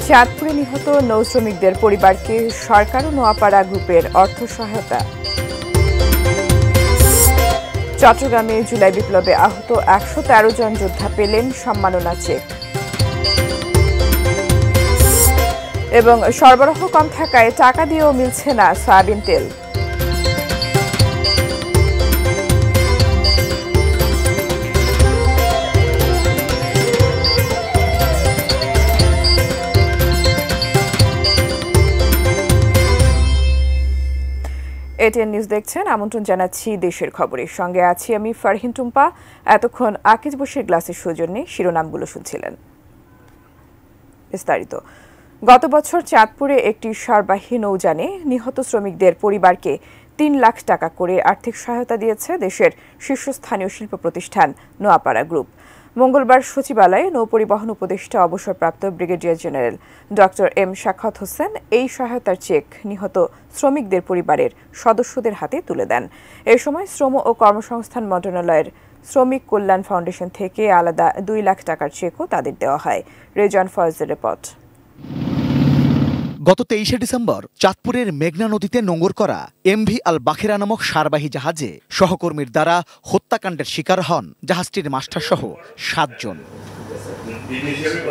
চাঁদপুরে নিহত নৌ শ্রমিকদের পরিবারকে সরকার ও নোয়াপাড়া গ্রুপের অর্থ সহায়তা। চট্টগ্রামে জুলাই বিপ্লবে আহত ১১৩ জন যোদ্ধা পেলেন সম্মাননা চেক। এবং সরবরাহ কম থাকায় টাকা দিয়েও মিলছে না সয়াবিন তেল। এটিএন নিউজ দেখছেন। আমন্ত্রণ জানাচ্ছি দেশের খবরের সঙ্গে আছি আমি ফারহিন টুম্পা। এতক্ষণ আকিজ বশির গ্লাসের সৌজন্যে শিরোনামগুলো শুনছিলেন। বিস্তারিত। গত বছর চাঁদপুরে একটি সারবাহী নৌযানে নিহত শ্রমিকদের পরিবারকে ৩ লাখ টাকা করে আর্থিক সহায়তা দিয়েছে দেশের শীর্ষস্থানীয় শিল্প প্রতিষ্ঠান নোয়াপাড়া গ্রুপ। মঙ্গলবার সচিবালয়ে নৌপরিবহন উপদেষ্টা অবসরপ্রাপ্ত brigadier general doctor M Shakhawat Hossain এই সহায়তার চেক নিহত শ্রমিকদের পরিবারের সদস্যদের হাতে তুলে দেন। এ সময় শ্রম ও কর্মসংস্থান মন্ত্রণালয়ের শ্রমিক কল্যাণ ফাউন্ডেশন থেকে আলাদা ২ লাখ টাকার চেকও তাদের দেওয়া হয়। রেজান ফয়েজের রিপোর্ট। গত ২৩শে ডিসেম্বর চাঁদপুরের মেঘনা নদীতে নোঙর করা এমভি আল বাখেরা নামক সারবাহী জাহাজে সহকর্মীর দ্বারা হত্যাকাণ্ডের শিকার হন জাহাজটির মাস্টারসহ ৭ জন।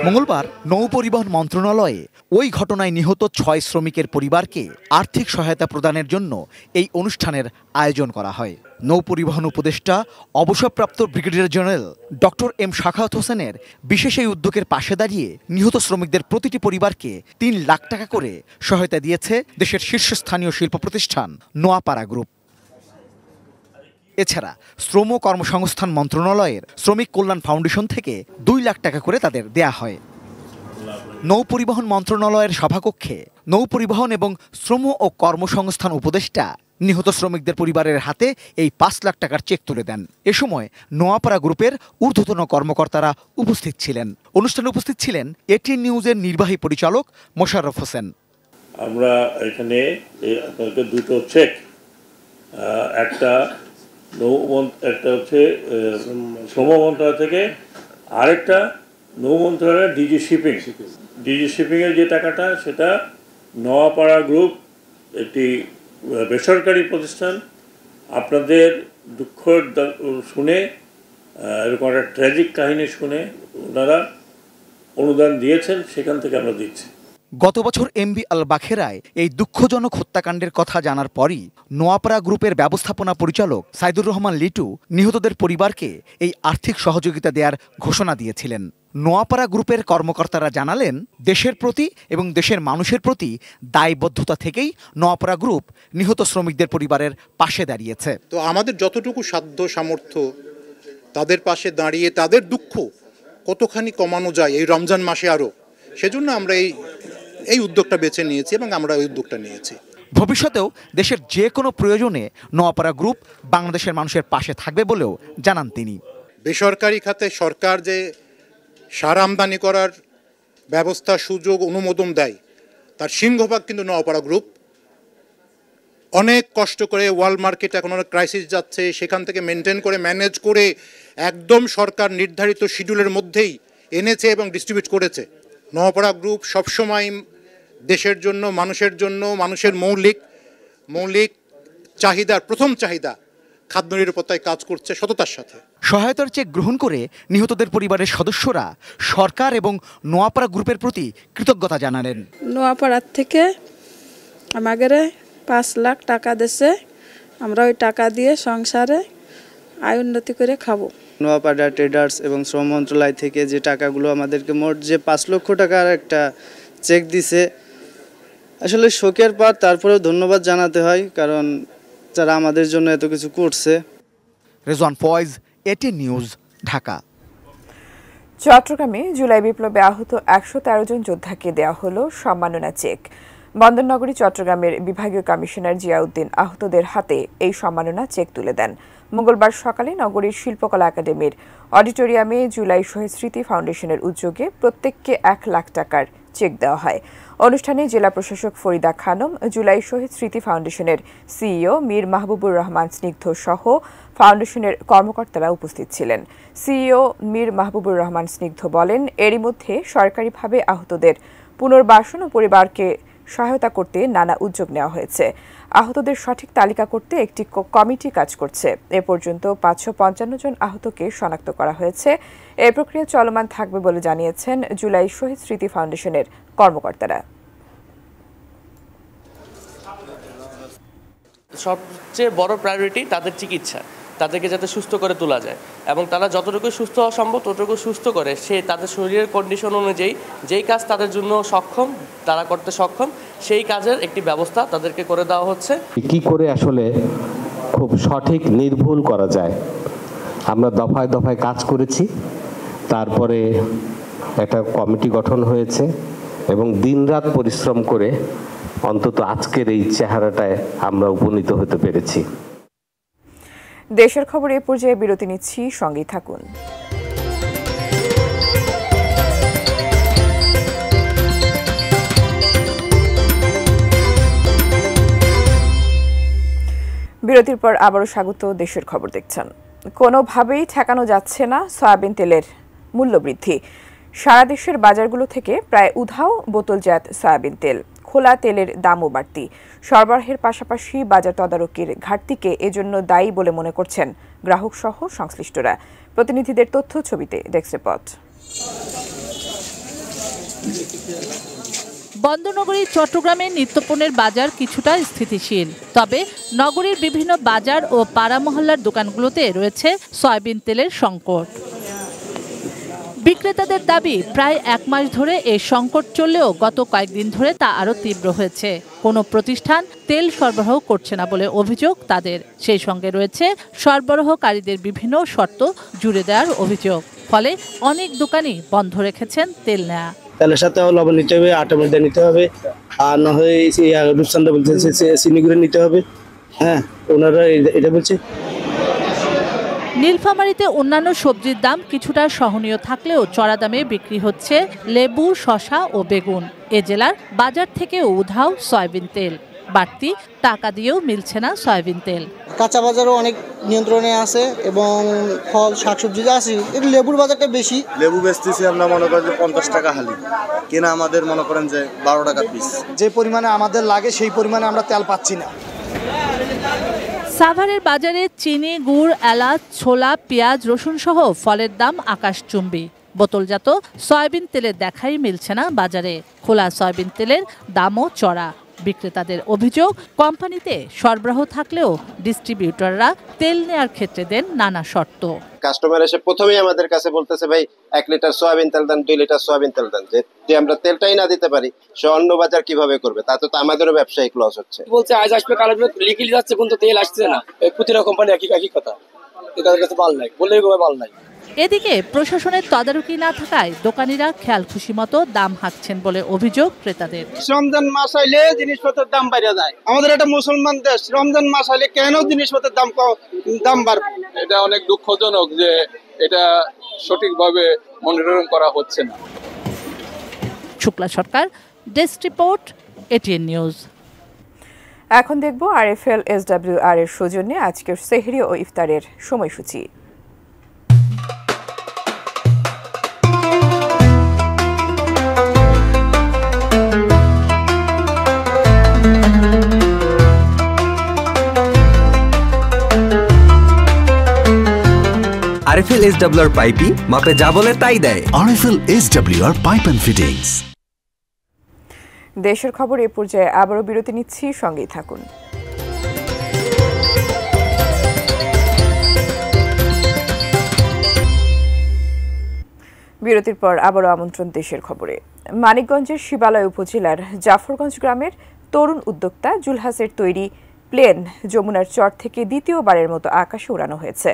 মঙ্গলবার নৌ পরিবহন মন্ত্রণালয়ে ওই ঘটনায় নিহত ৬ শ্রমিকের পরিবারকে আর্থিক সহায়তা প্রদানের জন্য এই অনুষ্ঠানের আয়োজন করা হয়। নৌ পরিবহন উপদেষ্টা অবসরপ্রাপ্ত brigadier general doctor M Shakhawat হোসেনের বিশেষ এই উদ্যোগের পাশে দাঁড়িয়ে নিহত শ্রমিকদের প্রতিটি পরিবারকে ৩ লাখ টাকা করে সহায়তা দিয়েছে দেশের শীর্ষস্থানীয় শিল্প প্রতিষ্ঠান নোয়াপাড়া গ্রুপ। এছাড়া শ্রম ও কর্মসংস্থান মন্ত্রণালয়ের শ্রমিক কল্যাণ ফাউন্ডেশন থেকে ২ লাখ টাকা করে তাদের দেয়া হয়। নৌ পরিবহন মন্ত্রণালয়ের সভাকক্ষে নৌ পরিবহন এবং শ্রম ও কর্মসংস্থান উপদেষ্টা নিহত শ্রমিকদের পরিবারের হাতে এই ৫ লাখ টাকার চেক তুলে দেন। এ সময় নোয়াপাড়া গ্রুপের ঊর্ধ্বতন কর্মকর্তারা উপস্থিত ছিলেন। অনুষ্ঠানে উপস্থিত ছিলেন এটিএন নিউজের নির্বাহী পরিচালক মোশাররফ হোসেন। আমরা এখানে আপনাদের দুটো চেক, একটা হচ্ছে শ্রম মন্ত্রণালয় থেকে, আরেকটা নৌ মন্ত্রণালয়ের ডিজি শিপিংয়ের যে টাকাটা, সেটা নোয়াপাড়া গ্রুপ একটি বেসরকারি প্রতিষ্ঠান। আপনাদের দুঃখ শুনে, এরকম একটা ট্র্যাজিক কাহিনী শুনে ওনারা অনুদান দিয়েছেন, সেখান থেকে আমরা দিচ্ছি। গত বছর এমভি আল বাখেরায় এই দুঃখজনক হত্যাকাণ্ডের কথা জানার পরই নোয়াপাড়া গ্রুপের ব্যবস্থাপনা পরিচালক সাইদুর রহমান লিটু নিহতদের পরিবারকে এই আর্থিক সহযোগিতা দেওয়ার ঘোষণা দিয়েছিলেন। নোয়াপাড়া গ্রুপের কর্মকর্তারা জানালেন, দেশের প্রতি এবং দেশের মানুষের প্রতি দায়বদ্ধতা থেকেই নোয়াপাড়া গ্রুপ নিহত শ্রমিকদের পরিবারের পাশে দাঁড়িয়েছে। তো আমাদের যতটুকু সাধ্য সামর্থ্য তাদের পাশে দাঁড়িয়ে তাদের দুঃখ কতখানি কমানো যায় এই রমজান মাসে আরও, সেজন্য আমরা এই উদ্যোগটা বেছে নিয়েছি এবং আমরা এই উদ্যোগটা নিয়েছি। ভবিষ্যতেও দেশের যে কোনো প্রয়োজনে নোয়াপাড়া গ্রুপ বাংলাদেশের মানুষের পাশে থাকবে বলেও জানান তিনি। বেসরকারি খাতে সরকার যে সার আমদানি করার ব্যবস্থা, সুযোগ, অনুমোদন দেয়, তার সিংহভাগ কিন্তু নোয়াপাড়া গ্রুপ অনেক কষ্ট করে, ওয়ার্ল্ড মার্কেট এখন অনেক ক্রাইসিস যাচ্ছে, সেখান থেকে মেনটেন করে, ম্যানেজ করে একদম সরকার নির্ধারিত শিডিউলের মধ্যেই এনেছে এবং ডিস্ট্রিবিউট করেছে। নোয়াপাড়া গ্রুপ সবসময় দেশের জন্য, মানুষের জন্য, মানুষের মৌলিক চাহিদার প্রথম চাহিদা খাদ্য নিরাপত্তায় কাজ করছে সততার সাথে। সহায়তার চেক গ্রহণ করে নিহতদের পরিবারের সদস্যরা সরকার এবং নোয়াপাড়া গ্রুপের প্রতি কৃতজ্ঞতা জানালেন। নোয়াপাড়ার থেকে আমাদের ৫ লাখ টাকা দিয়েছে, আমরা ওই টাকা দিয়ে সংসারে আয় উন্নতি করে খাবো। নোয়াপাড়া ট্রেডার্স এবং শ্রম মন্ত্রণালয় থেকে যে টাকাগুলো আমাদেরকে মোট যে ৫ লক্ষ টাকার একটা চেক দিছে, আসলে শোকের পার, তারপরেও ধন্যবাদ জানাতে হয়, কারণ যারা আমাদের জন্য এত কিছু করছে। Rezwan Faiz, ATN news, Dhaka. চট্টগ্রামে জুলাই বিপ্লবে আহত ১১৩ জন যোদ্ধাকে দেওয়া হলো সম্মাননা চেক। বন্দরনগরী চট্টগ্রামের বিভাগীয় কমিশনার জিয়াউদ্দিন আহতদের হাতে এই সম্মাননা চেক তুলে দেন। মঙ্গলবার সকালে নগরীর শিল্পকলা একাডেমির অডিটোরিয়ামে জুলাই শহীদ স্মৃতি ফাউন্ডেশনের উদ্যোগে প্রত্যেককে ১ লাখ টাকার চেক দেওয়া হয়। অনুষ্ঠানে জেলা প্রশাসক ফরিদা খানম, জুলাই শহীদ স্মৃতি ফাউন্ডেশনের সিইও মীর মাহবুবুর রহমান স্নিগ্ধ সহ ফাউন্ডেশনের কর্মকর্তারা উপস্থিত ছিলেন। সিইও মীর মাহবুবুর রহমান স্নিগ্ধ বলেন, এরই মধ্যে সরকারিভাবে আহতদের পুনর্বাসন ও পরিবারকে সহায়তা করতে নানা উদ্যোগ নেওয়া হয়েছে। আহতদের সঠিক তালিকা করতে একটি কমিটি কাজ করছে। এ পর্যন্ত ৫৫৫ জন আহতকে শনাক্ত করা হয়েছে। এই প্রক্রিয়া চলমান থাকবে বলে জানিয়েছেন জুলাই শহীদ স্মৃতি ফাউন্ডেশনের কর্মকর্তারা। সবচেয়ে বড় প্রায়োরিটি তাদের চিকিৎসা, তাদেরকে যাতে সুস্থ করে তোলা যায় এবং তারা যতটুকু সুস্থ হওয়া সম্ভব ততটুকু সুস্থ করে সে তাদের শরীরের কন্ডিশন অনুযায়ী যেই কাজ তাদের জন্য সক্ষম তারা করতে সক্ষম সেই কাজের একটি ব্যবস্থা তাদেরকে করে দেওয়া হচ্ছে। কি করে আসলে খুব সঠিক নির্ভুল করা যায় আমরা দফায় দফায় কাজ করেছি। তারপরে একটা কমিটি গঠন হয়েছে এবং দিনরাত পরিশ্রম করে অন্তত আজকের এই চেহারাটায় আমরা উপনীত হতে পেরেছি। দেশের খবর এ পর্যায়ে বিরতি নিচ্ছি, সঙ্গেই থাকুন। বিরতির পর আবারও স্বাগত। দেশের খবর দেখছেন। কোনোভাবেই ঠেকানো যাচ্ছে না সয়াবিন তেলের মূল্য বৃদ্ধি। সারা দেশের বাজারগুলো থেকে প্রায় উধাও বোতলজাত সয়াবিন তেল। খোলা তেলের দামও বাড়তি। সরবরাহের পাশাপাশি বাজার তদারকির ঘাটতিকে এজন্য দায়ী বলে মনে করছেন গ্রাহক সহ সংশ্লিষ্টরা। প্রতিনিধিদের তথ্য ছবিতে ডেস্ক রিপোর্ট। বন্দরনগরী চট্টগ্রামের নিত্যপণ্যের বাজার কিছুটা স্থিতিশীল, তবে নগরীর বিভিন্ন বাজার ও পাড়া মহল্লার দোকানগুলোতে রয়েছে সয়াবিন তেলের সংকট। বিক্রেতাদের দাবি, প্রায় 1 মাস ধরে এই সংকট চললেও গত কয়েকদিন ধরে তা আরও তীব্র হয়েছে। কোনো প্রতিষ্ঠান তেল সরবরাহ করছে না বলে অভিযোগ তাদের। সেই সঙ্গে রয়েছে সরবরাহকারীদের বিভিন্ন শর্ত জুড়ে দেওয়ার অভিযোগ। ফলে অনেক দোকানই বন্ধ রেখেছেন তেল নেওয়া। তেলের সাথে লবণ নিতে হবে, আটা ময়দা নিতে হবে, আর না হয় রূপচান্দা বলছে চিনি গুঁড়ো নিতে হবে। হ্যাঁ, ওনারা এটা বলছে। নীলফামারীতে অন্যান্য সবজির দাম কিছুটা সহনীয় থাকলেও চড়া দামে বিক্রি হচ্ছে লেবু, শসা ও বেগুন। এ জেলার বাজার থেকেও উধাও সয়াবিন তেল। বাড়তি টাকা দিয়েও মিলছে না সয়াবিন তেল। কাঁচা বাজারও অনেক নিয়ন্ত্রণে আছে এবং ফল শাকসবজি যা আছে, একটু লেবুর বাজারটা বেশি। লেবু বেচতেছি আমরা মনে করেন যে 50 টাকা হালি, কিনা আমাদের মনে করেন যে 12 টাকা পিস। যে পরিমাণে আমাদের লাগে সেই পরিমাণে আমরা তেল পাচ্ছি না। সাভারের বাজারে চিনি, গুড়, এলাচ, ছোলা, পেঁয়াজ, রসুন সহ ফলের দাম আকাশচুম্বী। বোতলজাত সয়াবিন তেলের দেখাই মিলছে না বাজারে। খোলা সয়াবিন তেলের দামও চড়া। বিক্রেতাদের অভিযোগ, কোম্পানিতে সরবরাহ থাকলেও ডিস্ট্রিবিউটররা তেল নেয়ার ক্ষেত্রে দেন নানা শর্ত। কাস্টমার এসে প্রথমেই আমাদের কাছে বলতেছে, ভাই 1 লিটার সয়াবিন তেল দেন, 2 লিটার সয়াবিন তেল দেন। যদি আমরা তেলটাই না দিতে পারি সে অন্য বাজার কিভাবে করবে? তাতে তো আমাদেরও ব্যবসায়িক লস হচ্ছে। বলছে আজ আসবে কাল আসবে, লিখে যাচ্ছে কিন্তু তেল আসছে না। প্রতিটা কোম্পানি একই কথা, তাদের কাছে মাল নাই, বললেই মাল নাই। এদিকে প্রশাসনের তদারকি না থাকায় দোকানিরা খেয়াল খুশি মতো দাম হাঁকছেন বলে অভিযোগ ক্রেতাদের। রমজান মাস হইলে জিনিসপত্রের দাম বেড়ে যায়। আমাদের একটা মুসলমান দেশ, রমজান মাস হইলে কেন জিনিসপত্রের দাম বাড়বে? এটা অনেক দুঃখজনক যে এটা সঠিকভাবে মনিটরিং করা হচ্ছে না। শুক্লা সরকার, ডেস্ক রিপোর্ট, এটিএন নিউজ। এখন দেখব আরএফএল এসডব্লিউআর এর সৌজন্যে আজকের সেহরি ও ইফতারের সময়সূচি। আরএফএল এসডব্লিউআর পাইপি মাপে যা বলে তাই দেয়। RFL SWR pipe and fittings. দেশের খবর এ পর্যায়ে আবারও বিরতি নিচ্ছি, সঙ্গেই থাকুন। বিরতির পর আবারও আমন্ত্রণ দেশের খবরে। মানিকগঞ্জের শিবালয় উপজেলার জাফরগঞ্জ গ্রামের তরুণ উদ্যোক্তা জুলহাসের তৈরি প্লেন যমুনার চর থেকে দ্বিতীয়বারের মতো আকাশে উড়ানো হয়েছে।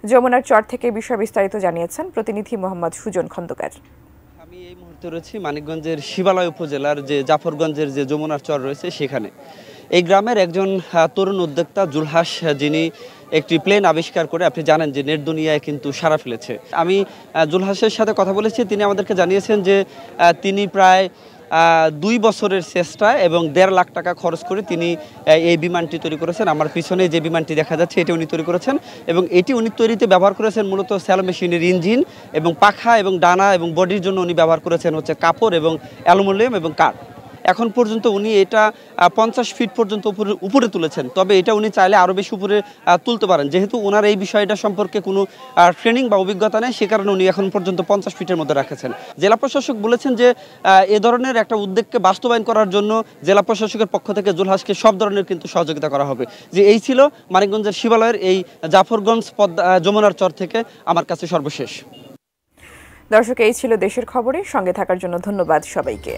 যমুনার চর থেকে বিষয় বিস্তারিত জানিয়েছেন প্রতিনিধি মোহাম্মদ সুজন খন্দকার। আমি এই মুহূর্তে রয়েছি মানিকগঞ্জের শিবালয় উপজেলার যে জাফরগঞ্জের যে যমুনার চর রয়েছে সেখানে। এই গ্রামের একজন তরুণ উদ্যোক্তা জুলহাস, যিনি একটি প্লেন আবিষ্কার করে আপনি জানেন যে নেট দুনিয়ায় কিন্তু সাড়া ফেলেছে। আমি জুলহাসের সাথে কথা বলেছি, তিনি আমাদেরকে জানিয়েছেন যে তিনি প্রায় 2 বছরের চেষ্টা এবং 1.5 লাখ টাকা খরচ করে তিনি এই বিমানটি তৈরি করেছেন। আমার পিছনে যে বিমানটি দেখা যাচ্ছে এটি উনি তৈরি করেছেন এবং এটি উনি তৈরিতে ব্যবহার করেছেন মূলত স্যালো মেশিনের ইঞ্জিন এবং পাখা এবং ডানা এবং বডির জন্য উনি ব্যবহার করেছেন হচ্ছে কাপড় এবং অ্যালুমিনিয়াম এবং কাঠ। এখন পর্যন্ত উনি এটা 50 ফিট পর্যন্ত উপরে তুলেছেন, তবে এটা উনি চাইলে আরও বেশি উপরে তুলতে পারেন। যেহেতু ওনার এই বিষয়টা সম্পর্কে কোনো ট্রেনিং বা অভিজ্ঞতা নেই, সে কারণে উনি এখন পর্যন্ত 50 ফিটের মধ্যে রেখেছেন। জেলা প্রশাসক বলেছেন যে এ ধরনের একটা উদ্যোগকে বাস্তবায়ন করার জন্য জেলা প্রশাসকের পক্ষ থেকে জুলহাসকে সব ধরনের কিন্তু সহযোগিতা করা হবে। যে এই ছিল মানিকগঞ্জের শিবালয়ের এই জাফরগঞ্জ যমুনার চর থেকে আমার কাছে সর্বশেষ। দর্শক, এই ছিল দেশের খবরে। সঙ্গে থাকার জন্য ধন্যবাদ সবাইকে।